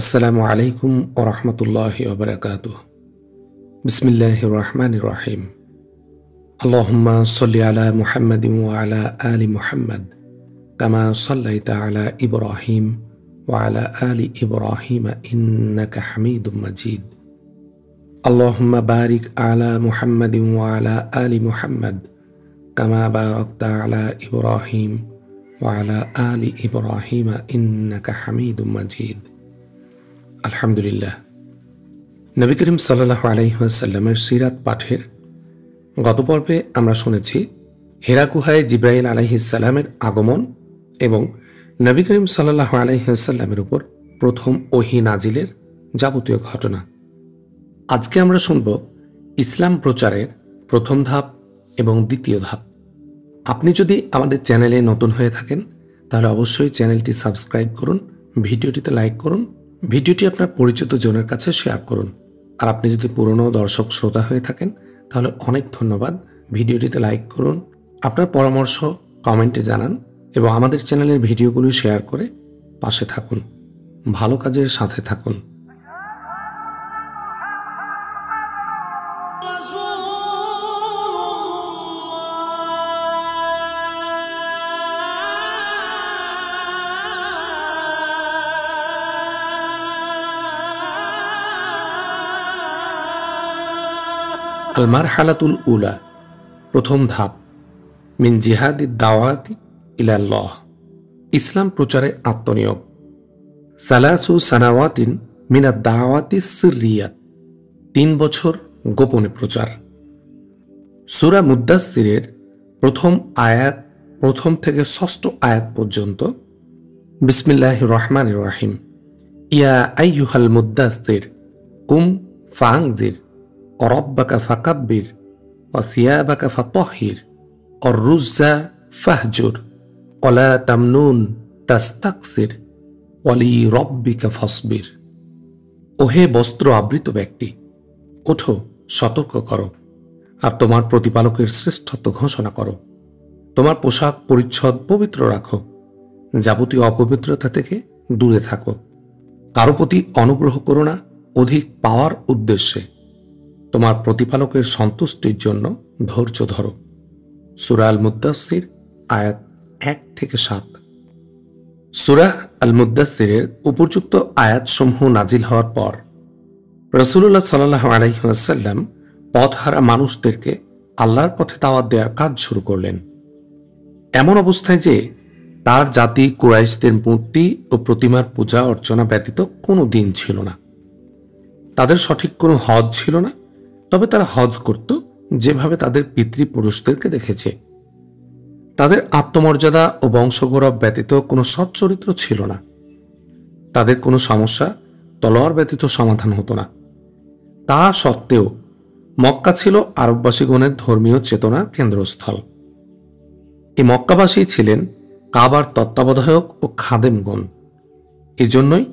আসসালামু আলাইকুম ওয়া রাহমাতুল্লাহি ওয়া বারাকাতুহু। বিসমিল্লাহির রহমানির রহিম। আল্লাহুম্মা সাল্লি আলা মুহাম্মাদিন ওয়া আলা আলি মুহাম্মাদ কামা সাল্লাইতা আলা ইব্রাহিম ওয়া আলা আলি ইব্রাহিম ইন্নাকা হামিদুম মাজিদ। আল্লাহুম্মা বারিক আলা মুহাম্মাদিন ওয়া আলা আলি মুহাম্মাদ কামা বারাকতা আলা ইব্রাহিম ওয়া আলা আলি ইব্রাহিম ইন্নাকা হামিদুম মাজিদ। আলহামদুলিল্লাহ। নবী করিম সাল্লাল্লাহু আলাইহি ওয়াসাল্লামের সিরাত পাঠের গত পর্বে আমরা শুনেছি হিরা গুহায় জিবরাইল আলাইহিস সালামের আগমন এবং নবী করিম সাল্লাল্লাহু আলাইহি ওয়াসাল্লামের উপর প্রথম ওহী নাজিলের যাবতীয় ঘটনা। আজকে আমরা শুনব ইসলাম প্রচারের প্রথম ধাপ এবং দ্বিতীয় ধাপ। আপনি যদি আমাদের চ্যানেলে নতুন হয়ে থাকেন তাহলে অবশ্যই চ্যানেলটি সাবস্ক্রাইব করুন, ভিডিওটিতে লাইক করুন, ভিডিওটি আপনার পরিচিত জনের কাছে শেয়ার করুন। আর আপনি যদি পুরনো দর্শক শ্রোতা হয়ে থাকেন তাহলে অনেক ধন্যবাদ। ভিডিওটিতে লাইক করুন, আপনার পরামর্শ কমেন্টে জানান এবং আমাদের চ্যানেলের ভিডিওগুলি শেয়ার করে পাশে থাকুন, ভালো কাজের সাথে থাকুন। আল মারহালাতুল উলা, প্রথম ধাপ, মিন জিহাদি দাওয়াতি ইলাল্লাহ, ইসলাম প্রচারে আত্মনিয়োগ। সালাসু সানাওয়াতিন মিনাদ দাওয়াতি সিররিয়াত, 3 বছর গোপনে প্রচার। সূরা মুদ্দাসসিরের প্রথম আয়াত প্রথম থেকে 6ষ্ঠ আয়াত পর্যন্ত। বিসমিল্লাহির রহমানির রহিম। ইয়া আইয়ুহাল মুদ্দাসসির কুম ফাআনজির রব্বাকা ফাকাব্বির ওয়া সিয়াবাকা ফাতাহহির ওয়ার রুজ্জা ফাহজুর ওয়ালা তামনুন তাস্তাকসির ওয়ালি রব্বিকা ফাসবির। ওহে বস্ত্র আবৃত ব্যক্তি, ওঠো, সতর্ক করো আর তোমার প্রতিপালকের শ্রেষ্ঠত্ব ঘোষণা করো। তোমার পোশাক পরিচ্ছদ পবিত্র রাখো, যাবতীয় অপবিত্রতা থেকে দূরে থাকো। কারো প্রতি অনুগ্রহ করো না অধিক পাওয়ার উদ্দেশ্যে। তোমার প্রতিপালকের সন্তুষ্টির জন্য ধৈর্য ধরো। সূরা আল মুদ্দাসসির আয়াত 1 থেকে 7। সূরা আল মুদ্দাসসিরের উপযুক্ত আয়াতসমূহ নাজিল হওয়ার পর রাসূলুল্লাহ সাল্লাল্লাহু আলাইহি ওয়াসাল্লাম পথহারা মানুষদেরকে আল্লাহর পথে দাওয়াত দেওয়ার কাজ শুরু করলেন। এমন অবস্থায় যে তার জাতি কুরাইশদের মূর্তি ও প্রতিমার পূজা অর্চনা ব্যতীত কোনো দিন ছিল না। তাদের সঠিক কোনো হজ ছিল না, তবে তারা হজ করত যেভাবে তাদের পিতৃপুরুষদেরকে দেখেছে। তাদের আত্মমর্যাদা ও বংশগৌরব ব্যতীত কোনো সচ্চরিত্র ছিল না। তাদের কোনো সমস্যা তলোয়ার ব্যতীত সমাধান হতো না। তা সত্ত্বেও মক্কা ছিল আরববাসীগণের ধর্মীয় চেতনার কেন্দ্রস্থল। এই মক্কাবাসী ছিলেন কাবার তত্ত্বাবধায়ক ও খাদেমগণ। এজন্যই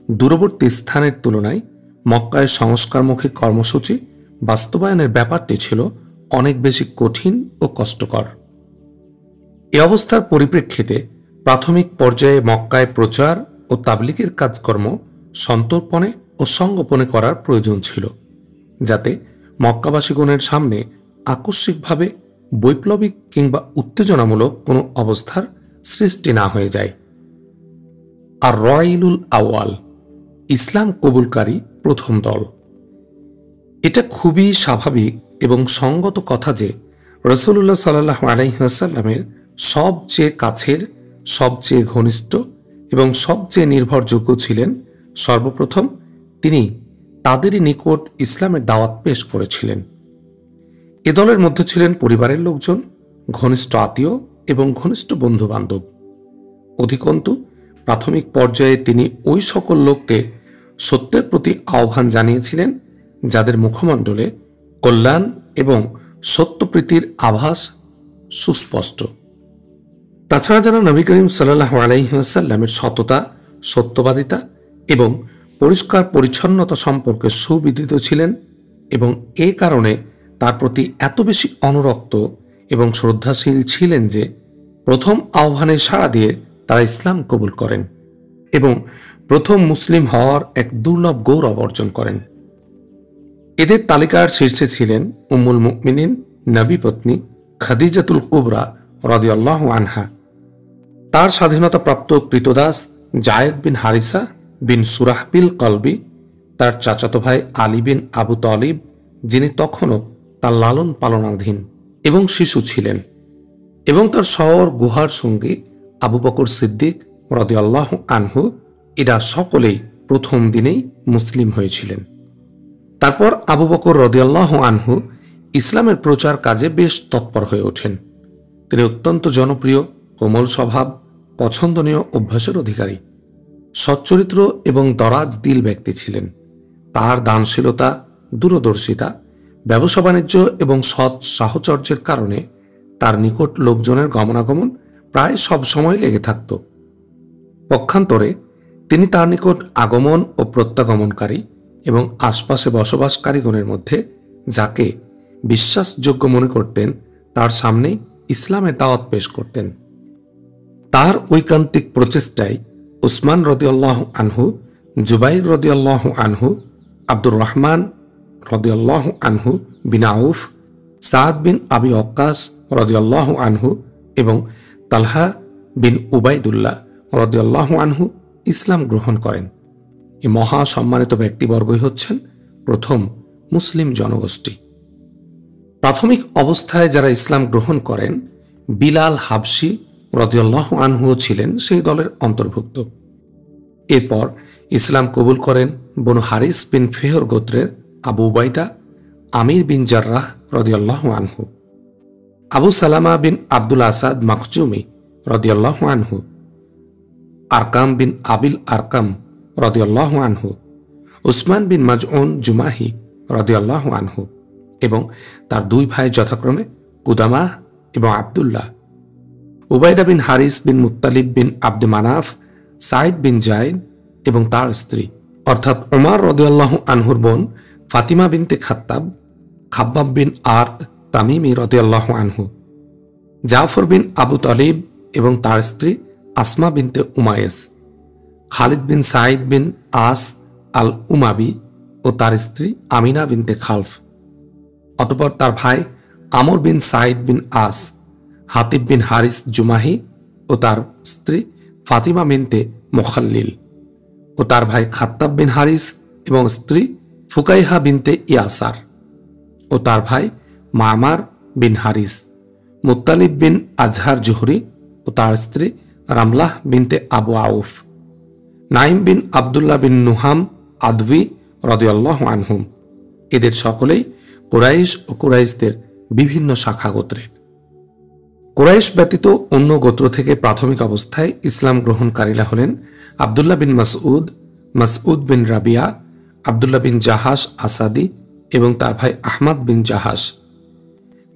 দূরবর্তী স্থানের তুলনায় মক্কায় সংস্কারমুখী কর্মসূচি বাস্তবায়নের ব্যাপারটি ছিল অনেক বেশি কঠিন ও কষ্টকর। এ অবস্থার পরিপ্রেক্ষিতে প্রাথমিক পর্যায়ে মক্কায় প্রচার ও তাবলীগের কাজকর্ম সন্তর্পণে ও সংগোপনে করার প্রয়োজন ছিল, যাতে মক্কাবাসীগণের সামনে আকস্মিকভাবে বৈপ্লবিক কিংবা উত্তেজনামূলক কোনো অবস্থার সৃষ্টি না হয়ে যায়। আর রাইলুল আওয়াল, ইসলাম কবুলকারী প্রথম দল। এটা খুবই স্বাভাবিক এবং সঙ্গত কথা যে রাসূলুল্লাহ সাল্লাল্লাহু আলাইহি ওয়াসাল্লামের সবচেয়ে কাছের, সবচেয়ে ঘনিষ্ঠ এবং সবচেয়ে নির্ভরযোগ্য ছিলেন সর্বপ্রথম তিনি তাদেরই নিকট ইসলামের দাওয়াত পেশ করেছিলেন। এ দলের মধ্যে ছিলেন পরিবারের লোকজন, ঘনিষ্ঠ আত্মীয় এবং ঘনিষ্ঠ বন্ধু বান্ধব। অধিকন্তু প্রাথমিক পর্যায়ে তিনি ওই সকল লোককে সত্যের প্রতি আহ্বান জানিয়েছিলেন যাদের মুখমণ্ডলে কল্যাণ এবং সত্যপ্রীতির আভাস সুস্পষ্ট। তাছাড়া যারা নবী করিম সাল্লাল্লাহু আলাইহি ওয়াসাল্লামের সততা, সত্যবাদিতা এবং পরিষ্কার পরিচ্ছন্নতা সম্পর্কে সুবিদিত ছিলেন এবং এ কারণে তার প্রতি এত বেশি অনুরক্ত এবং শ্রদ্ধাশীল ছিলেন যে প্রথম আহ্বানে সাড়া দিয়ে তারা ইসলাম কবুল করেন এবং প্রথম মুসলিম হওয়ার এক দুর্লভ গৌরব অর্জন করেন। এদের তালিকার শীর্ষে ছিলেন উম্মুল মুমিনিন নবী পত্নী খাদিজাতুল কুবরা রাদিয়াল্লাহু আনহা। তার স্বাধীনতাপ্রাপ্ত কৃতদাস জায়েদ বিন হারিসা বিন সুরাহবিল কলবি, তার চাচাতো ভাই আলী বিন আবু তালিব, যিনি তখনও তার লালন পালনাধীন এবং শিশু ছিলেন, এবং তার শহর গুহার সঙ্গী আবু বকর সিদ্দিক রাদিয়াল্লাহু আনহু, এরা সকলেই প্রথম দিনেই মুসলিম হয়েছিলেন। তারপর আবু বকর রাদিয়াল্লাহু আনহু ইসলামের প্রচার কাজে বেশ তৎপর হয়ে ওঠেন। তিনি অত্যন্ত জনপ্রিয়, কোমল স্বভাব, পছন্দনীয় অভ্যাসের অধিকারী, সচ্চরিত্র এবং দরাজ দিল ব্যক্তি ছিলেন। তার দানশীলতা, দূরদর্শিতা, ব্যবসা বাণিজ্য এবং সৎ সাহচর্যের কারণে তার নিকট লোকজনের গমনাগমন প্রায় সব সময় লেগে থাকত। পক্ষান্তরে তিনি তার নিকট আগমন ও প্রত্যাগমনকারী এবং আশপাশে বসবাসকারীগণের মধ্যে যাকে বিশ্বাসযোগ্য মনে করতেন তার সামনেই ইসলামের দাওয়াত পেশ করতেন। তার ঐকান্তিক প্রচেষ্টায় উসমান রাদিয়াল্লাহু আনহু, জুবাইর রাদিয়াল্লাহু আনহু, আব্দুর রহমান রাদিয়াল্লাহু আনহু বিন আউফ, সাদ বিন আবি ওয়াক্কাস রাদিয়াল্লাহু আনহু এবং তালহা বিন উবাইদুল্লাহ রাদিয়াল্লাহু আনহু ইসলাম গ্রহণ করেন। এই মহা সম্মানিত ব্যক্তিবর্গই হচ্ছেন প্রথম মুসলিম জনগোষ্ঠী। প্রাথমিক অবস্থায় যারা ইসলাম গ্রহণ করেন, বিলাল হাবশি রাদিয়াল্লাহু আনহুও ছিলেন সেই দলের অন্তর্ভুক্ত। এরপর ইসলাম কবুল করেন বনু হারিস বিন ফেহর গোত্রের আবু উবাইদা আমির বিন জাররাহ রাদিয়াল্লাহু আনহু, আবু সালামা বিন আব্দুল আসাদ মাখজুমি রাদিয়াল্লাহু আনহু, আরকাম বিন আবিল আরকাম রাদিয়াল্লাহু আনহু, উসমান বিন মাজউন জুমাহি রাদিয়াল্লাহু আনহু এবং তার দুই ভাই যথাক্রমে কুদামাহ এবং আব্দুল্লাহ, উবাইদা বিন হারিস বিন মুত্তালিব বিন আব্দে মানাফ, সাইদ বিন জাইদ এবং তার স্ত্রী অর্থাৎ ওমর রাদিয়াল্লাহু আনহুর বোন ফাতিমা বিনতে খাত্তাব, খাব্বাব বিন আর্ত তামিমি রাদিয়াল্লাহু আনহু, জাফর বিন আবু তালিব এবং তার স্ত্রী আসমা বিনতে উমায়েস, খালিদ বিন সাইদ বিন আস আল উমাবি ও তার স্ত্রী আমিনা বিনতে খালফ। অতঃপর তার ভাই আমর বিন সাইদ বিন আস, হাতিব বিন হারিস জুমাহি ও তার স্ত্রী ফাতিমা বিনতে মোখাল্লিল ও তার ভাই খাত্তাব বিন হারিস এবং স্ত্রী ফুকাইহা বিনতে ইয়াসার ও তার ভাই মামার বিন হারিস, মুত্তালিব বিন আজহার জুহরি ও তার স্ত্রী রামলাহ বিনতে আবু আউফ, নাইম বিন আবদুল্লাহ বিন নুহাম আদবি রাদিয়াল্লাহু আনহুম। এদের সকলেই কুরাইশ ও কুরাইশদের বিভিন্ন শাখা গোত্রের। কুরাইশ ব্যতীত অন্য গোত্র থেকে প্রাথমিক অবস্থায় ইসলাম গ্রহণকারীরা হলেন আবদুল্লাহ বিন মাসউদ, মাসউদ বিন রাবিয়া, আবদুল্লাহ বিন জাহাস আসাদি এবং তার ভাই আহমদ বিন জাহাস,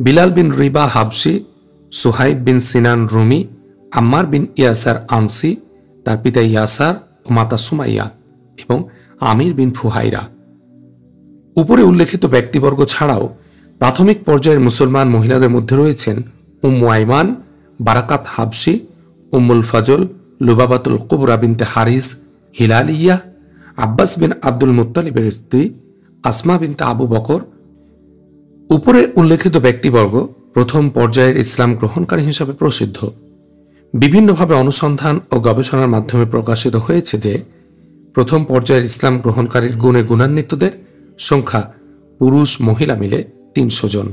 বিলাল বিন রিবা হাবসি, সুহাইব বিন সিনান রুমি, আম্মার বিন ইয়াসার আনসি, তার পিতা ইয়াসার ও মাতা সুমাইয়া এবং আমির বিন ফুহাইরা। উপরে উল্লেখিত ব্যক্তিবর্গ ছাড়াও প্রাথমিক পর্যায়ের মুসলমান মহিলাদের মধ্যে রয়েছেন উম্মু আইমান, বারাকাত হাবসি, উম্মুল ফজল, লুবাবাতুল কুবরা বিনতে হারিস হিলালিয়া, আব্বাস বিন আব্দুল মুত্তালিবের স্ত্রী আসমা বিনতে আবু বকর। উপরে উল্লেখিত ব্যক্তিবর্গ প্রথম পর্যায়ের ইসলাম গ্রহণকারী হিসাবে প্রসিদ্ধ। বিভিন্নভাবে অনুসন্ধান ও গবেষণার মাধ্যমে প্রকাশিত হয়েছে যে প্রথম পর্যায়ের ইসলাম গ্রহণকারীর গুণে গুণান্বিতদের সংখ্যা পুরুষ মহিলা মিলে ৩০০ জন।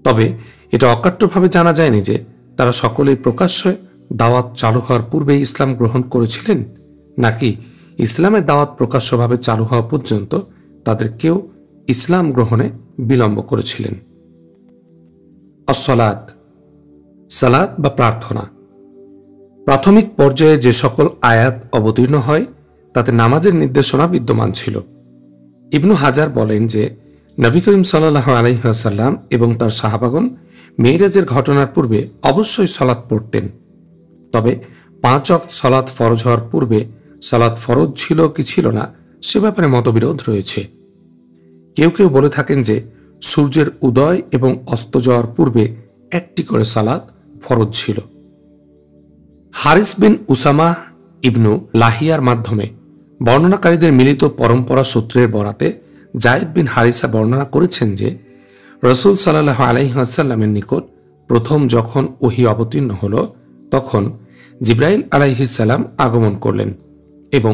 তবে এটা অকাট্যভাবে জানা যায়নি যে তারা সকলেই প্রকাশ্যে দাওয়াত চালু হওয়ার পূর্বেই ইসলাম গ্রহণ করেছিলেন নাকি ইসলামের দাওয়াত প্রকাশ্যভাবে চালু হওয়া পর্যন্ত তাদের কেউ ইসলাম গ্রহণে বিলম্ব করেছিলেন। আসসালাত, সালাত বা প্রার্থনা। প্রাথমিক পর্যায়ে যে সকল আয়াত অবতীর্ণ হয় তাতে নামাজের নির্দেশনা বিদ্যমান ছিল। ইবনু হাজার বলেন যে নবী করিম সাল্লাল্লাহু আলাইহি ওয়াসাল্লাম এবং তার সাহাবাগণ মেরাজের ঘটনার পূর্বে অবশ্যই সালাত পড়তেন। তবে 5 ওয়াক্ত সালাত ফরজ হওয়ার পূর্বে সালাত ফরজ ছিল কি ছিল না সে ব্যাপারে মতবিরোধ রয়েছে। কেউ কেউ বলে থাকেন যে সূর্যের উদয় এবং অস্ত যাওয়ার পূর্বে একটি করে সালাত ফরজ ছিল। হারিস বিন উসামা ইবনু লাহিয়ার মাধ্যমে বর্ণনাকারীদের মিলিত পরম্পরা সূত্রের বরাতে জায়েদ বিন হারিসা বর্ণনা করেছেন যে রাসূল সাল্লাল্লাহু আলাইহি ওয়াসাল্লামের নিকট প্রথম যখন ওহী অবতীর্ণ হল তখন জিবরাইল আলাইহিস সালাম আগমন করলেন এবং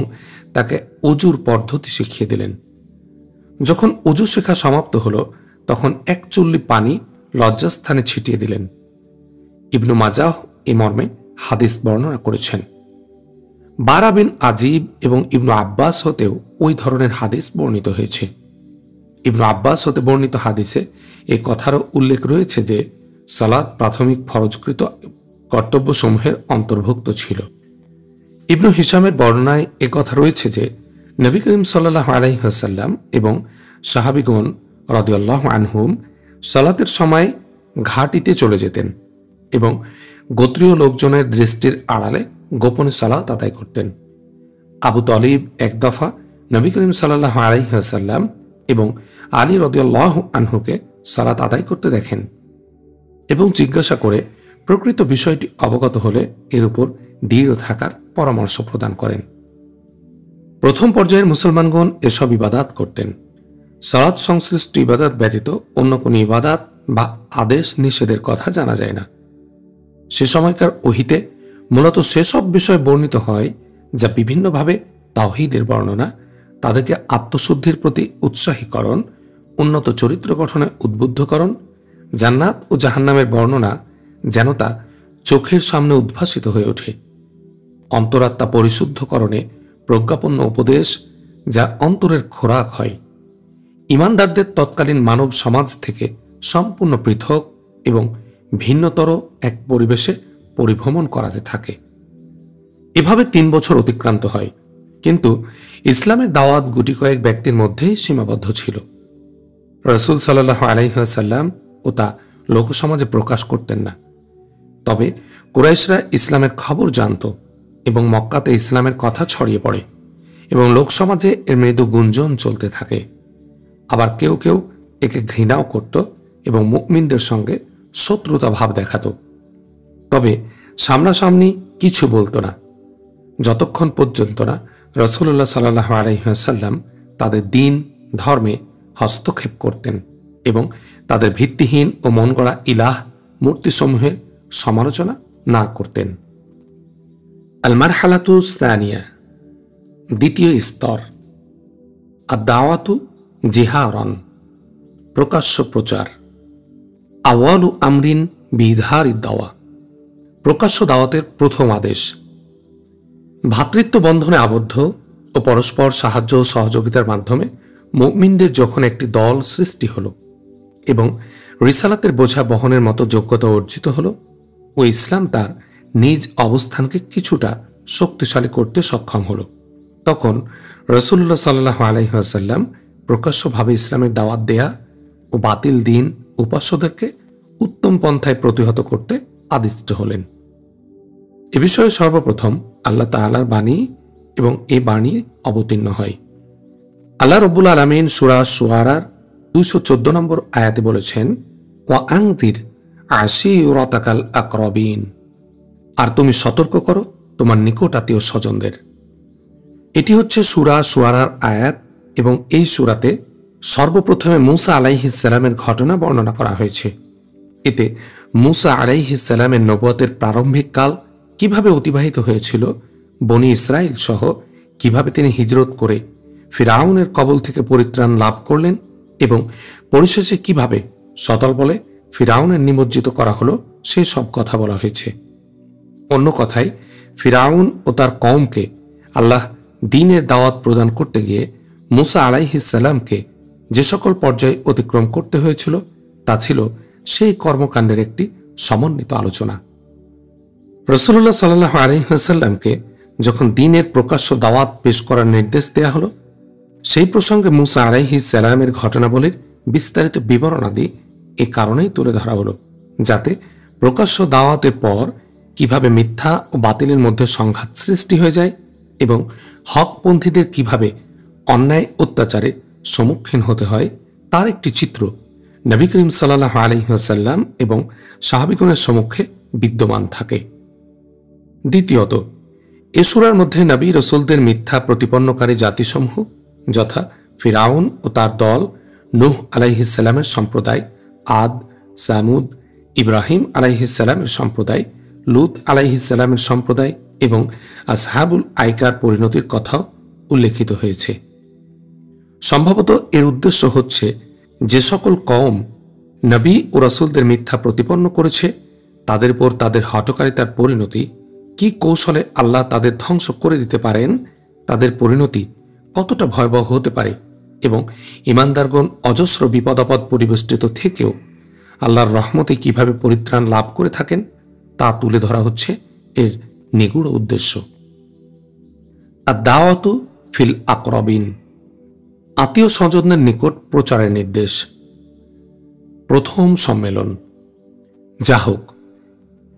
তাকে অজুর পদ্ধতি শিখিয়ে দিলেন। যখন অজু শেখা সমাপ্ত হল তখন এক চুল্লি পানি লজ্জাস্থানে ছিটিয়ে দিলেন। ইবনু মাজাহ এ মর্মে হাদিস বর্ণনা করেছেন। বারা বিন আজিব এবং ইবনু আব্বাস হতেও ওই ধরনের হাদিস বর্ণিত হয়েছে। ইবনু আব্বাস হতে বর্ণিত হাদিসে এই কথারও উল্লেখ রয়েছে যে সালাত প্রাথমিক ফরজকৃত কর্তব্যসমূহের অন্তর্ভুক্ত ছিল। ইবনু হিশামের বর্ণনায় এ কথা রয়েছে যে নবী করিম সাল্লাল্লাহু আলাইহি ওয়াসাল্লাম এবং সাহাবীগণ রাদিয়াল্লাহু আনহুম সালাতের সময় ঘাটিতে চলে যেতেন এবং গোত্রীয় লোকজনের দৃষ্টির আড়ালে গোপনে সালাত আদায় করতেন। আবু তালিব এক দফা নবী করিম সাল্লাল্লাহু আলাইহি ওয়াসাল্লাম এবং আলী রাদিয়াল্লাহু আনহুকে সালাত আদায় করতে দেখেন এবং জিজ্ঞাসা করে প্রকৃত বিষয়টি অবগত হলে এর উপর দৃঢ় থাকার পরামর্শ প্রদান করেন। প্রথম পর্যায়ের মুসলমানগণ এসব ইবাদাত করতেন। সালাত সংশ্লিষ্ট ইবাদাত ব্যতীত অন্য কোনো ইবাদাত বা আদেশ নিষেধের কথা জানা যায় না। সে সময়কার ওহীতে মূলত সেসব বিষয় বর্ণিত হয় যা বিভিন্নভাবে তাওহীদের বর্ণনা, তাদেরকে আত্মশুদ্ধির প্রতি উৎসাহীকরণ, উন্নত চরিত্র গঠনে উদ্বুদ্ধকরণ, জান্নাত ও জাহান্নামের বর্ণনা যেন তা চোখের সামনে উদ্ভাসিত হয়ে ওঠে, অন্তরাত্মা পরিশুদ্ধকরণে প্রজ্ঞাপন্য উপদেশ যা অন্তরের খোরাক হয়, ইমানদারদের তৎকালীন মানব সমাজ থেকে সম্পূর্ণ পৃথক এবং ভিন্নতর এক পরিবেশে পরিভ্রমণ করাতে থাকে। এভাবে ৩ বছর অতিক্রান্ত হয়, কিন্তু ইসলামের দাওয়াত গুটি কয়েক ব্যক্তির মধ্যেই সীমাবদ্ধ ছিল। রাসূল সাল্লাল্লাহু আলাইহি ওয়াসাল্লাম ও তা লোকসমাজে প্রকাশ করতেন না। তবে কুরাইশরা ইসলামের খবর জানত এবং মক্কাতে ইসলামের কথা ছড়িয়ে পড়ে এবং লোকসমাজে এর মৃদু গুঞ্জন চলতে থাকে। আবার কেউ কেউ একে ঘৃণাও করত এবং মুমিনদের সঙ্গে শত্রুতা ভাব দেখাত, তবে সামনাসামনি কিছু বলতো না, যতক্ষণ পর্যন্ত না রাসূলুল্লাহ সাল্লাল্লাহু আলাইহি ওয়াসাল্লাম তাদের দ্বীন ধর্মে হস্তক্ষেপ করতেন এবং তাদের ভিত্তিহীন ও মনগড়া ইলাহ মূর্তিসমূহের সমালোচনা না করতেন। আল মারহালাতু সানিয়া, দ্বিতীয় স্তর, আদ-দাওয়াতু জিহারান, প্রকাশ্য প্রচার। আওয়ালু আমরিন বিইযহারিদ দাওয়া, প্রকাশ্য দাওয়াতের প্রথম আদেশ। ভ্রাতৃত্ব বন্ধনে আবদ্ধ ও পরস্পর সাহায্য ও সহযোগিতার মাধ্যমে মুমিনদের যখন একটি দল সৃষ্টি হল এবং রিসালাতের বোঝা বহনের মতো যোগ্যতা অর্জিত হল ও ইসলাম তার নিজ অবস্থানকে কিছুটা শক্তিশালী করতে সক্ষম হল, তখন রাসূলুল্লাহ সাল্লাল্লাহু আলাইহি ওয়াসাল্লাম প্রকাশ্যভাবে ইসলামের দাওয়াত দেয়া ও বাতিল দ্বীন উপাস্যদেরকে উত্তম পন্থায় প্রতিহত করতে আদিষ্ট হলেন। এ বিষয়ে সর্বপ্রথম আল্লাহ তাআলার বাণী এবং এ বাণী অবতীর্ণ হয়। আল্লাহ রব্বুল আলামিন সূরা শুআরার 214 নম্বর আয়াতে বলেছেন, ওয়া আনযির আশীরাতাকাল আকরাবিন, আর তুমি সতর্ক করো তোমার নিকট আত্মীয় স্বজনদের। এটি হচ্ছে সূরা শুআরার আয়াত এবং এই সূরাতে সর্বপ্রথমে মূসা আলাইহিস সালামের ঘটনা বর্ণনা করা হয়েছে। এতে মূসা আলাইহিস সালামের নবুয়তের প্রারম্ভিক কাল কিভাবে অতিবাহিত হয়েছিল, বনী ইসরাইল সহ কিভাবে তিনি হিজরত করে ফিরআউনের কবল থেকে পরিত্রাণ লাভ করলেন এবং পরিশেষে কিভাবে সতল বলে ফিরআউনের নিমজ্জিত করা হলো, সেই সব কথা বলা হয়েছে। অন্য কথায় ফিরআউন ও তার কওমকে আল্লাহ দ্বীনের দাওয়াত প্রদান করতে গিয়ে মূসা আলাইহিস সালামকে যে সকল পর্যায়ে অতিক্রম করতে হয়েছিল তা ছিল সেই কর্মকাণ্ডের একটি সমন্বিত আলোচনা। রাসূলুল্লাহ সাল্লাল্লাহু আলাইহি ওয়াসাল্লামকে যখন দ্বীনের প্রকাশ্য দাওয়াত পেশ করার নির্দেশ দেয়া হলো, সেই প্রসঙ্গে মূসা আলাইহিস সালামের ঘটনাবলীর বিস্তারিত বিবরণাদি এ কারণেই তুলে ধরা হলো, যাতে প্রকাশ্য দাওয়াতের পর কিভাবে মিথ্যা ও বাতিলের মধ্যে সংঘাত সৃষ্টি হয়ে যায় এবং হকপন্থীদের কিভাবে অন্যায় অত্যাচারে সম্মুখীন হতে হয় তার একটি চিত্র নবী করিম সাল্লাল্লাহু আলাইহি ওয়াসাল্লাম এবং সাহাবীগণের সম্মুখে বিদ্যমান থাকে। দ্বিতীয়ত, এ সূরার মধ্যে নবী রাসূলদের মিথ্যা প্রতিপন্নকারী জাতিসমূহ যথা ফিরাউন ও তার দল, নূহ আলাইহিস সালামের সম্প্রদায়, আদ, সামুদ, ইব্রাহিম আলাইহিস সালামের সম্প্রদায়, লূত আলাইহিস সালামের সম্প্রদায় এবং আসহাবুল আইকার পরিণতির কথাও উল্লেখিত হয়েছে। সম্ভবত এর উদ্দেশ্য হচ্ছে যে সকল কওম নবী ও রাসূলদের মিথ্যা প্রতিপন্ন করেছে তাদের উপর তাদের হঠকারিতার পরিণতি কি কৌশলে আল্লাহ তাদের ধ্বংস করে দিতে পারেন, তাদের পরিণতি কতটা ভয়াবহ হতে পারে এবং ঈমানদারগণ অজস্র বিপদাপদ পরিবেষ্টিত থেকেও আল্লাহর রহমতে কিভাবে পরিত্রাণ লাভ করে থাকেন তা তুলে ধরা হচ্ছে এর নিগূঢ় উদ্দেশ্য। আদ-দাওয়াতু ফিল আকরাবিন, আত্মীয় স্বজনের নিকট প্রচারের নির্দেশ। প্রথম সম্মেলন। যা হোক,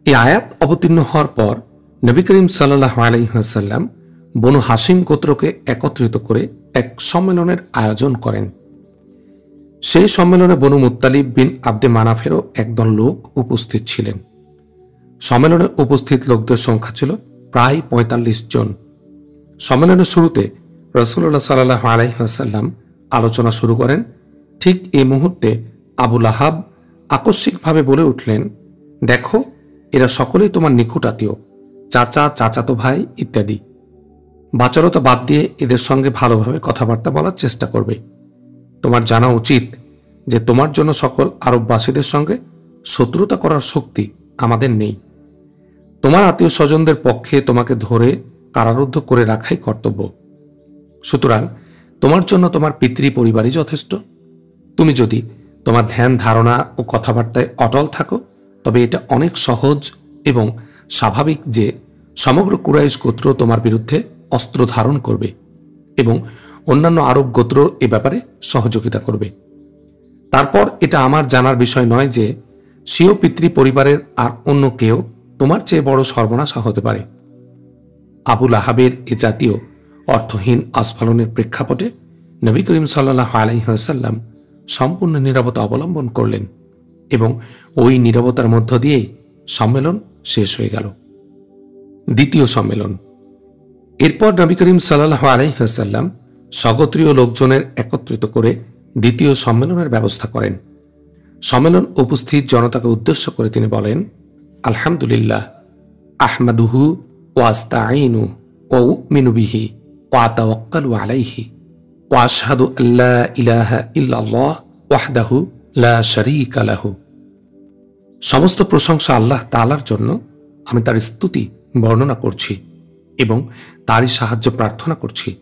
এই আয়াত অবতীর্ণ হওয়ার পর নবী করিম সাল্লাল্লাহু আলাইহি ওয়াসাল্লাম বনু হাশিম গোত্রকে একত্রিত করে এক সম্মেলনের আয়োজন করেন। সেই সম্মেলনে বনু মুত্তালিব বিন আব্দে মানাফেরও একদল লোক উপস্থিত ছিলেন। সম্মেলনে উপস্থিত লোকদের সংখ্যা ছিল প্রায় ৪৫ জন। সম্মেলনের শুরুতে রাসূলুল্লাহ সাল্লাল্লাহু আলাইহি ওয়াসাল্লাম আলোচনা শুরু করেন। ঠিক এই মুহূর্তে আবু লাহাব আকস্মিকভাবে বলে উঠলেন, দেখো, এরা সকলেই তোমার নিকট আত্মীয়, চাচা, চাচাতো ভাই ইত্যাদি। বাচারতা বাদ দিয়ে এদের সঙ্গে ভালোভাবে কথাবার্তা বলার চেষ্টা করবে। তোমার জানা উচিত যে তোমার জন্য সকল আরববাসীদের সঙ্গে শত্রুতা করার শক্তি আমাদের নেই। তোমার আত্মীয় স্বজনদের পক্ষে তোমাকে ধরে কারারুদ্ধ করে রাখাই কর্তব্য। সুতরাং তোমার জন্য তোমার পিতৃ পরিবারই যথেষ্ট। তুমি যদি তোমার ধ্যান ধারণা ও কথাবার্তায় অটল থাকো তবে এটা অনেক সহজ এবং স্বাভাবিক যে সমগ্র কুরাইশ গোত্র তোমার বিরুদ্ধে অস্ত্র ধারণ করবে এবং অন্যান্য আরব গোত্র এ ব্যাপারে সহযোগিতা করবে। তারপর এটা আমার জানার বিষয় নয় যে স্বীয় পিতৃ পরিবারের আর অন্য কেউ তোমার চেয়ে বড় সর্বনাশা হতে পারে। আবু লাহাবের এ জাতীয় অর্থহীন আস্ফালনের প্রেক্ষাপটে নবী করিম সাল্লাল্লাহু আলাইহি ওয়াসাল্লাম সম্পূর্ণ নীরবতা অবলম্বন করলেন এবং ওই নীরবতার মধ্য দিয়েই সম্মেলন শেষ হয়ে গেল। দ্বিতীয় সম্মেলন। এরপর নবী করিম সাল্লাল্লাহু আলাইহি ওয়াসাল্লাম স্বগোত্রীয় লোকজনের একত্রিত করে দ্বিতীয় সম্মেলনের ব্যবস্থা করেন। সম্মেলন উপস্থিত জনতাকে উদ্দেশ্য করে তিনি বলেন, আলহামদুলিল্লাহ, আহমাদুহু ওয়া আস্তাঈনু ওয়া উমিনু বিহি ওয়া আতাওয়াক্কালু আলাইহি ওয়া আশহাদু আল্লা ইলাহা ইল্লাল্লাহ ওয়াহদাহু লা শারীকা লাহু। সমস্ত প্রশংসা আল্লাহ তাআলার জন্য। আমি তার স্তুতি বর্ণনা করছি এবং তারই সাহায্য প্রার্থনা করছি।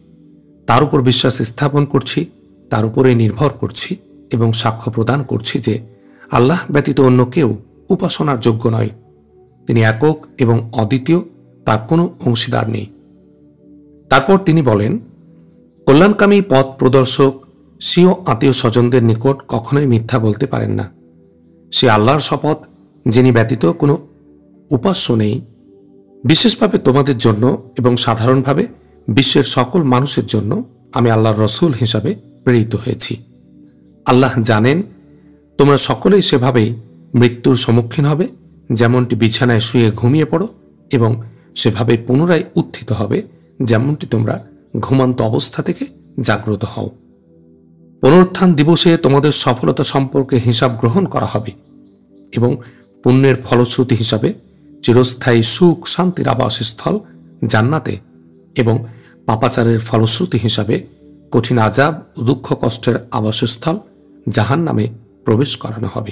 তার উপর বিশ্বাস স্থাপন করছি, তার উপরে নির্ভর করছি এবং সাক্ষ্য প্রদান করছি যে আল্লাহ ব্যতীত অন্য কেউ উপাসনার যোগ্য নয়। তিনি একক এবং অদ্বিতীয়, তার কোনো অংশীদার নেই। তারপর তিনি বলেন, কল্যাণকামী পথ প্রদর্শক স্বীয় আত্মীয় স্বজনদের নিকট কখনোই মিথ্যা বলতে পারেন না। সে আল্লাহর শপথ, যিনি ব্যতীত কোনো উপাস্য নেই। বিশেষভাবে তোমাদের জন্য এবং সাধারণভাবে বিশ্বের সকল মানুষের জন্য আমি আল্লাহর রসুল হিসাবে প্রেরিত হয়েছি। আল্লাহ জানেন তোমরা সকলেই সেভাবেই মৃত্যুর সম্মুখীন হবে, যেমনটি বিছানায় শুয়ে ঘুমিয়ে পড়ো, এবং সেভাবে পুনরায় উত্থিত হবে যেমনটি তোমরা ঘুমান্ত অবস্থা থেকে জাগ্রত হও। পুনরুত্থান দিবসে তোমাদের সফলতা সম্পর্কে হিসাব গ্রহণ করা হবে এবং পুণ্যের ফলশ্রুতি হিসাবে চিরস্থায়ী সুখ শান্তির আবাসস্থল জান্নাতে এবং পাপাচারের ফলশ্রুতি হিসাবে কঠিন আযাব ও দুঃখ কষ্টের আবাসস্থল জাহান্নামে প্রবেশ করানো হবে।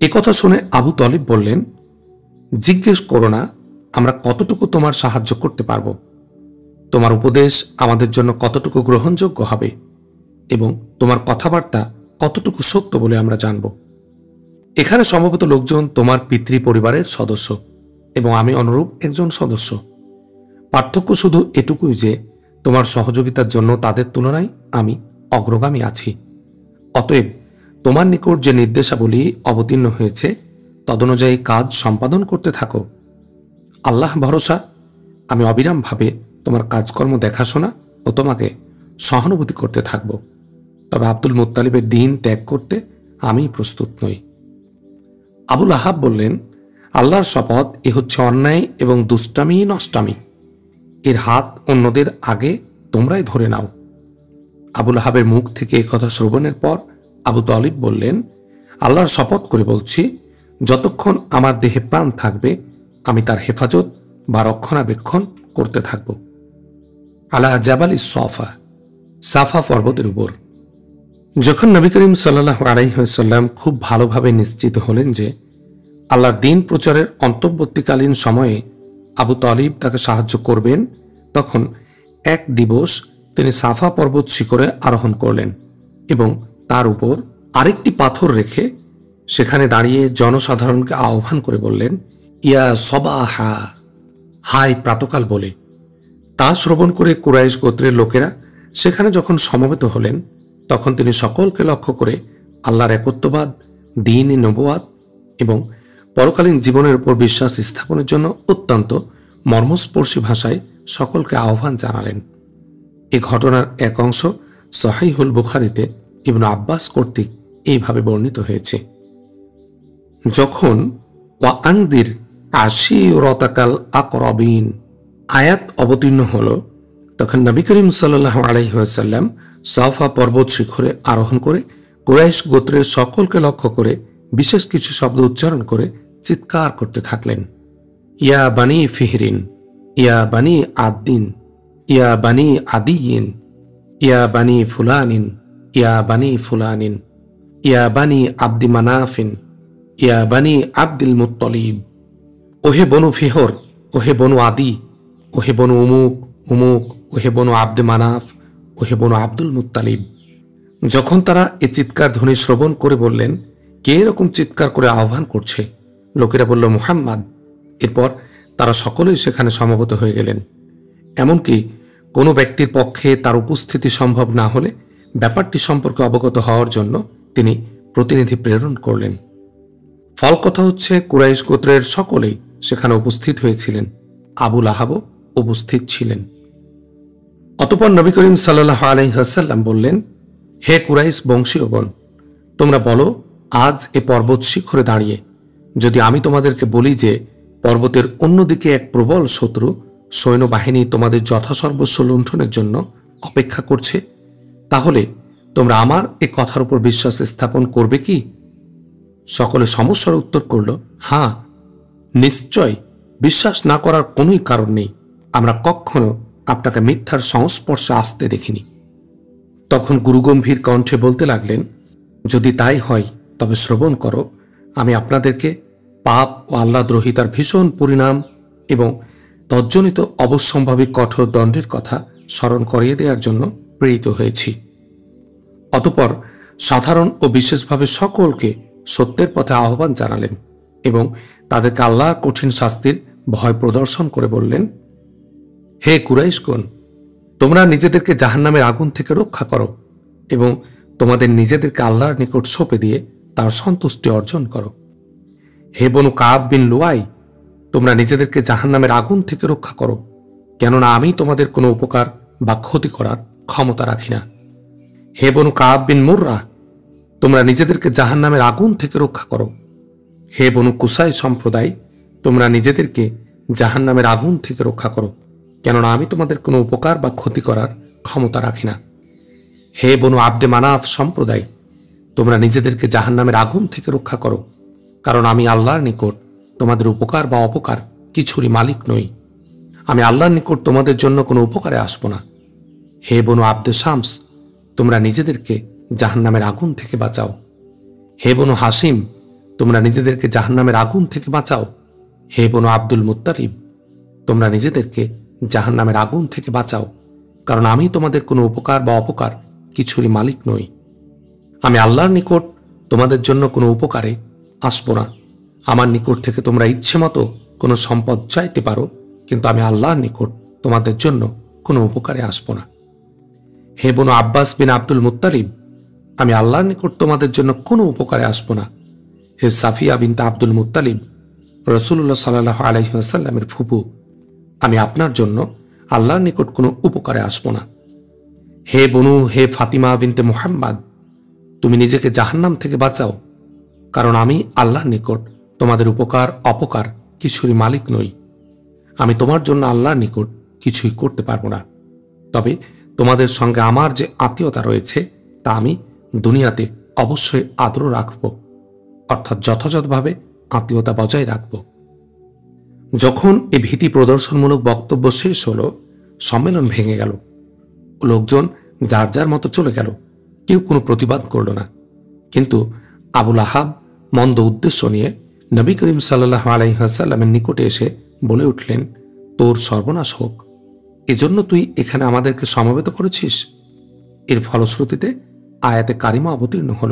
একথা শুনে আবু তলিব বললেন, জিজ্ঞেস করো না আমরা কতটুকু তোমার সাহায্য করতে পারব, তোমার উপদেশ আমাদের জন্য কতটুকু গ্রহণযোগ্য হবে এবং তোমার কথাবার্তা কতটুকু সত্য বলে আমরা জানব। এখানে সম্ভবত লোকজন তোমার পিতৃ পরিবারের সদস্য এবং আমি অনুরূপ একজন সদস্য। পার্থক্য শুধু এটুকুই যে তোমার সহযোগিতার জন্য তাদের তুলনায় আমি অগ্রগামী আছি। অতএব তোমার নিকট যে নির্দেশাবলী অবতীর্ণ হয়েছে তদনুযায়ী কাজ সম্পাদন করতে থাকো। আল্লাহ ভরসা, আমি অবিরামভাবে তোমার কাজকর্ম দেখাশোনা ও তোমাকে সহানুভূতি করতে থাকব। তবে আব্দুল মুত্তালিবের দিন ত্যাগ করতে আমি প্রস্তুত নই। আবুল আহাব বললেন, আল্লাহর শপথ, এ হচ্ছে অন্যায় এবং দুষ্টামি নষ্টামি। এর হাত অন্যদের আগে তোমরাই ধরে নাও। আবুল আহাবের মুখ থেকে এই কথা শ্রবণের পর আবু তালিব বললেন, আল্লাহর শপথ করে বলছি, যতক্ষণ আমার দেহে প্রাণ থাকবে আমি তার হেফাজত বা রক্ষণাবেক্ষণ করতে থাকব। আলা জাবালি সাফা, সাফা পর্বতের উপর। যখন নবী করিম সাল্লাল্লাহু আলাইহি ওয়াসাল্লাম খুব ভালোভাবে নিশ্চিত হলেন যে আল্লাহর দ্বীন প্রচারের অন্তর্বর্তীকালীন সময়ে আবু তালিব তাকে সাহায্য করবেন, তখন এক দিবস তিনি সাফা পর্বত শিখরে আরোহণ করলেন এবং তার উপর আরেকটি পাথর রেখে সেখানে দাঁড়িয়ে জনসাধারণকে আহ্বান করে বললেন, ইয়া সবাহা, হাই প্রাতকাল বলে। তা শ্রবণ করে কুরাইশ গোত্রের লোকেরা সেখানে যখন সমবেত হলেন, তখন তিনি সকলকে লক্ষ্য করে আল্লাহর একত্ববাদ, দ্বীন নবুয়াত এবং পরকালীন জীবনের উপর বিশ্বাস স্থাপনের জন্য অত্যন্ত মর্মস্পর্শী ভাষায় সকলকে আহ্বান জানালেন। এই ঘটনার এক অংশ সহিহুল বুখারীতে ইবনে আব্বাস কর্তৃক এইভাবে বর্ণিত হয়েছে। যখন ওয়াআনদির আশিরাতাকাল আকরাবিন আয়াত অবতীর্ণ হল, তখন নবী করিম সাল্লাল্লাহু আলাইহি ওয়াসাল্লাম সাফা পর্বত শিখরে আরোহণ করে কুরাইশ গোত্রের সকলকে লক্ষ্য করে বিশেষ কিছু শব্দ উচ্চারণ করে চিৎকার করতে থাকলেন। ইয়া বানি ফিহরিন, ইয়া বানি আদ্দিন, ইয়া বানি আদিয়িন, ইয়া বানি ফুলানিন, ইয়া বানি ফুলানিন, ইয়া বানি আব্দি মানাফিন, ইয়া বানি আব্দুল মুত্তালিব। ওহে বনু ফিহর, ওহে বনু আদি, ওহে বনু উমুক উমুক, ওহে বনু আব্দে মানাফ, ওহে বনু আব্দুল মুত্তালিব। যখন তারা এ চিৎকার ধ্বনি শ্রবণ করে বললেন, কে এরকম চিৎকার করে আহ্বান করছে? লোকেরা বলল, মুহাম্মদ। এরপর তারা সকলেই সেখানে সমবেত হয়ে গেলেন। এমনকি কোনো ব্যক্তির পক্ষে তার উপস্থিতি সম্ভব না হলে ব্যাপারটি সম্পর্কে অবগত হওয়ার জন্য তিনি প্রতিনিধি প্রেরণ করলেন। ফল কথা হচ্ছে, কুরাইশ গোত্রের সকলেই সেখানে উপস্থিত হয়েছিলেন। আবুল আহাবও উপস্থিত ছিলেন। অতঃপর নবী করিম সাল্লাল্লাহু আলাইহি ওয়াসাল্লাম বললেন, হে কুরাইশ বংশীয়গণ, তোমরা বলো, আজ এ পর্বত শিখরে দাঁড়িয়ে যদি আমি তোমাদেরকে বলি যে পর্বতের অন্যদিকে এক প্রবল শত্রু সৈন্যবাহিনী তোমাদের যথাসর্বস্ব লুণ্ঠনের জন্য অপেক্ষা করছে, তাহলে তোমরা আমার এ কথার উপর বিশ্বাস স্থাপন করবে কি? সকলে সমস্যার উত্তর করল, হ্যাঁ, নিশ্চয়, বিশ্বাস না করার কোনোই কারণ নেই। আমরা কখনো আপনাকে মিথ্যার সংস্পর্শে আসতে দেখিনি। তখন গুরুগম্ভীর কণ্ঠে বলতে লাগলেন, যদি তাই হয় তবে শ্রবণ করো, আমি আপনাদেরকে পাপ ও আল্লাহদ্রোহিতার ভীষণ পরিণাম এবং তজ্জনিত অবশ্যম্ভাবী কঠোর দণ্ডের কথা স্মরণ করিয়ে দেওয়ার জন্য প্রেরিত হয়েছি। অতঃপর সাধারণ ও বিশেষভাবে সকলকে সত্যের পথে আহ্বান জানালেন এবং তাদেরকে আল্লাহর কঠিন শাস্তির ভয় প্রদর্শন করে বললেন, হে কুরাইশগণ, তোমরা নিজেদেরকে জাহান্নামের আগুন থেকে রক্ষা করো এবং তোমাদের নিজেদেরকে আল্লাহর নিকট সঁপে দিয়ে তার সন্তুষ্টি অর্জন করো। হে বনু কাব বিন লুয়াই, তোমরা নিজেদেরকে জাহান্নামের আগুন থেকে রক্ষা করো, কেননা আমি তোমাদের কোনো উপকার বা ক্ষতি করার ক্ষমতা রাখি না। হে বনু কাব বিন মুররা, তোমরা নিজেদেরকে জাহান্নামের আগুন থেকে রক্ষা করো। হে বনু কুসাই সম্প্রদায়, তোমরা নিজেদেরকে জাহান্নামের আগুন থেকে রক্ষা করো, কেননা আমি তোমাদের কোনো উপকার বা ক্ষতি করার ক্ষমতা রাখি না। হে বনু আব্দে মানাফ সম্প্রদায়, তোমরা নিজেদেরকে জাহান্নামের আগুন থেকে রক্ষা করো, কারণ আমি আল্লাহর নিকট তোমাদের উপকার বা অপকার কিছুরই মালিক নই। আমি আল্লাহর নিকট তোমাদের জন্য কোনো উপকারে আসব না। হে বনু আব্দে শামস, তোমরা নিজেদেরকে জাহান্নামের আগুন থেকে বাঁচাও। হে বনু হাসিম, তোমরা নিজেদেরকে জাহান্নামের আগুন থেকে বাঁচাও। হে বনু আব্দুল মুত্তালিব, তোমরা নিজেদেরকে জাহান্নামের আগুন থেকে বাঁচাও, কারণ আমি তোমাদের কোনো উপকার বা অপকার কিছুরই মালিক নই। আমি আল্লাহর নিকট তোমাদের জন্য কোনো উপকারে আসব না। আমার নিকট থেকে তোমরা ইচ্ছে মতো কোনো সম্পদ চাইতে পারো, কিন্তু আমি আল্লাহর নিকট তোমাদের জন্য কোনো উপকারে আসব না। হে বনু আব্বাস বিন আব্দুল মুত্তালিব, আমি আল্লাহর নিকট তোমাদের জন্য কোনো উপকারে আসব না। হে সাফিয়া বিনতে আব্দুল মুত্তালিব, রাসূলুল্লাহ সাল্লাল্লাহু আলাইহি ওয়াসাল্লামের ফুফু, আমি আপনার জন্য আল্লাহর নিকট কোনো উপকারে আসব না। হে বনু, হে ফাতিমা বিনতে মুহাম্মদ, তুমি নিজেকে জাহান্নাম থেকে বাঁচাও, কারণ আমি আল্লাহর নিকট তোমাদের উপকার অপকার কিছুরই মালিক নই। আমি তোমার জন্য আল্লাহর নিকট কিছুই করতে পারবো না। তবে তোমাদের সঙ্গে আমার যে আত্মীয়তা রয়েছে তা আমি দুনিয়াতে অবশ্যই আদর রাখব, অর্থাৎ যথাযথভাবে আত্মীয়তা বজায় রাখব। যখন এ ভীতি প্রদর্শনমূলক বক্তব্য শেষ হলো, সম্মেলন ভেঙে গেল। লোকজন যার যার মতো চলে গেল, কেউ কোনো প্রতিবাদ করল না। কিন্তু আবুল আহাব মন্দ উদ্দেশ্য নিয়ে নবী করিম সাল্লাল্লাহু আলাইহি ওয়াসাল্লামের নিকটে এসে বলে উঠলেন, তোর সর্বনাশ হোক, এজন্য তুই এখানে আমাদেরকে সমবেত করেছিস। এর ফলশ্রুতিতে আয়াতে কারিমা অবতীর্ণ হল,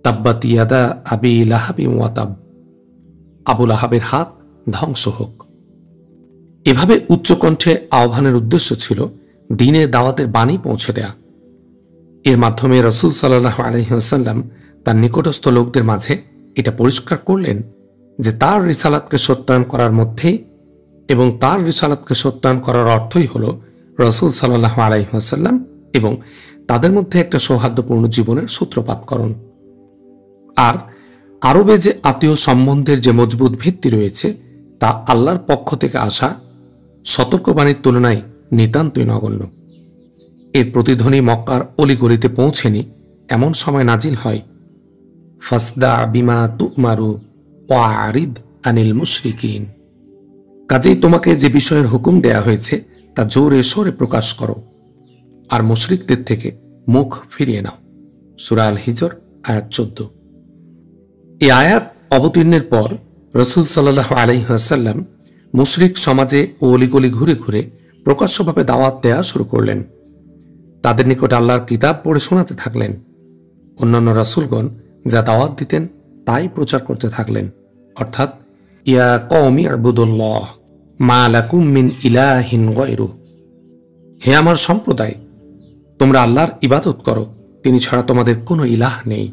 তাব্বাত ইয়াদা আবি লাহাবি ওয়া তাব, আবুল আহাবের হাত ধ্বংস হোক। এভাবে উচ্চকণ্ঠে আহ্বানের উদ্দেশ্য ছিল দ্বীনের দাওয়াতের বাণী পৌঁছে দেয়া। এর মাধ্যমে রাসূল সাল্লাল্লাহু আলাইহি ওয়াসাল্লাম তার নিকটস্থ লোকদের মাঝে এটা পরিষ্কার করলেন যে তার রিসালাতকে সত্যায়ন করার মধ্যেই এবং তার রিসালাতকে সত্যায়ন করার অর্থই হল রাসূল সাল্লাল্লাহু আলাইহি ওয়াসাল্লাম এবং তাদের মধ্যে একটা সৌহার্দ্যপূর্ণ জীবনের সূত্রপাতকরণ। আর আরবে যে আত্মীয় সম্বন্ধের যে মজবুত ভিত্তি রয়েছে তা আল্লাহর পক্ষ থেকে আসা সতর্কবাণীর তুলনায় নিতান্তই নগণ্য। এর প্রতিধ্বনি মক্কার অলিগলিতে পৌঁছেনি এমন সময় নাজিল হয়, ফাসদা বিমা তুমারু ওয়ারিদ আনিল মুশরিকিন। কাজেই তোমাকে যে বিষয়ের হুকুম দেয়া হয়েছে তা জোরে সোরে প্রকাশ করো আর মুশরিকদের থেকে মুখ ফিরিয়ে নাও। সূরা আল হিজর আয়াত 14। এই আয়াত অবতীর্ণের পর রাসূল সাল্লাল্লাহু আলাইহি ওয়াসাল্লাম মুশরিক সমাজে ও অলিগলি ঘুরে ঘুরে প্রকাশ্যভাবে দাওয়াত দেয়া শুরু করলেন। তাদের নিকট আল্লাহর কিতাব পড়ে শোনাতে থাকলেন। অন্যান্য রাসূলগণ যা দাওয়াত দিতেন তাই প্রচার করতে থাকলেন, অর্থাৎ ইয়া কওমি ইবুদুল্লাহ মা লাকুম মিন ইলাহিন গায়রু, হে আমার সম্প্রদায়, তোমরা আল্লাহর ইবাদত করো, তিনি ছাড়া তোমাদের কোনো ইলাহ নেই।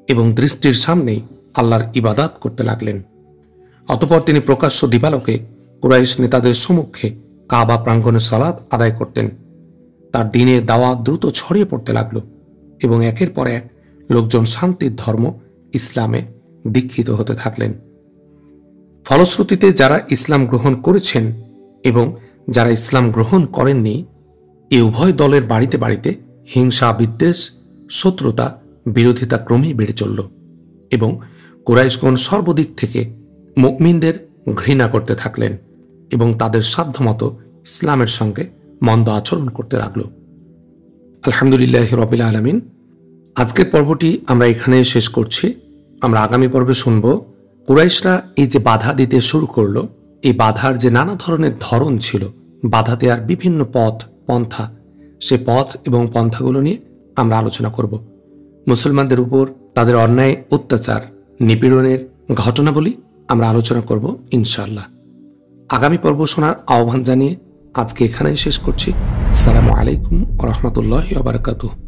এবং দৃষ্টির সামনেই আল্লাহর ইবাদত করতে লাগলেন। অতঃপর তিনি প্রকাশ্য দিবালোকে কুরাইশ নেতাদের সম্মুখে কাবা প্রাঙ্গণে সালাত আদায় করতেন। তার দিনে দাওয়াত দ্রুত ছড়িয়ে পড়তে লাগলো এবং একের পর এক লোকজন শান্তির ধর্ম ইসলামে দীক্ষিত হতে থাকলেন। ফলশ্রুতিতে যারা ইসলাম গ্রহণ করেছেন এবং যারা ইসলাম গ্রহণ করেননি, এই উভয় দলের বাড়িতে বাড়িতে হিংসা, বিদ্বেষ, শত্রুতা, বিরোধিতা ক্রমেই বেড়ে চলল এবং কুরাইশগণ সর্বদিক থেকে মুমিনদের ঘৃণা করতে থাকলেন এবং তাদের সাধ্যমতো ইসলামের সঙ্গে মন্দ আচরণ করতে লাগল। আলহামদুলিল্লাহ রাব্বিল আলামিন। আজকের পর্বটি আমরা এখানে শেষ করছি। আমরা আগামী পর্বে শুনব কুরাইশরা এই যে বাধা দিতে শুরু করলো, এই বাধার যে নানা ধরনের ধরন ছিল, বাধা দেওয়ার বিভিন্ন পথ পন্থা, সে পথ এবং পন্থাগুলো নিয়ে আমরা আলোচনা করব। মুসলমানদের উপর তাদের অন্যায়, অত্যাচার, নিপীড়নের ঘটনাবলী আমরা আলোচনা করব ইনশাআল্লাহ। আগামী পর্ব শোনার আহ্বান জানিয়ে আজকে এখানেই শেষ করছি। আসসালামু আলাইকুম ওয়া রাহমাতুল্লাহি ওয়া বারাকাতুহু।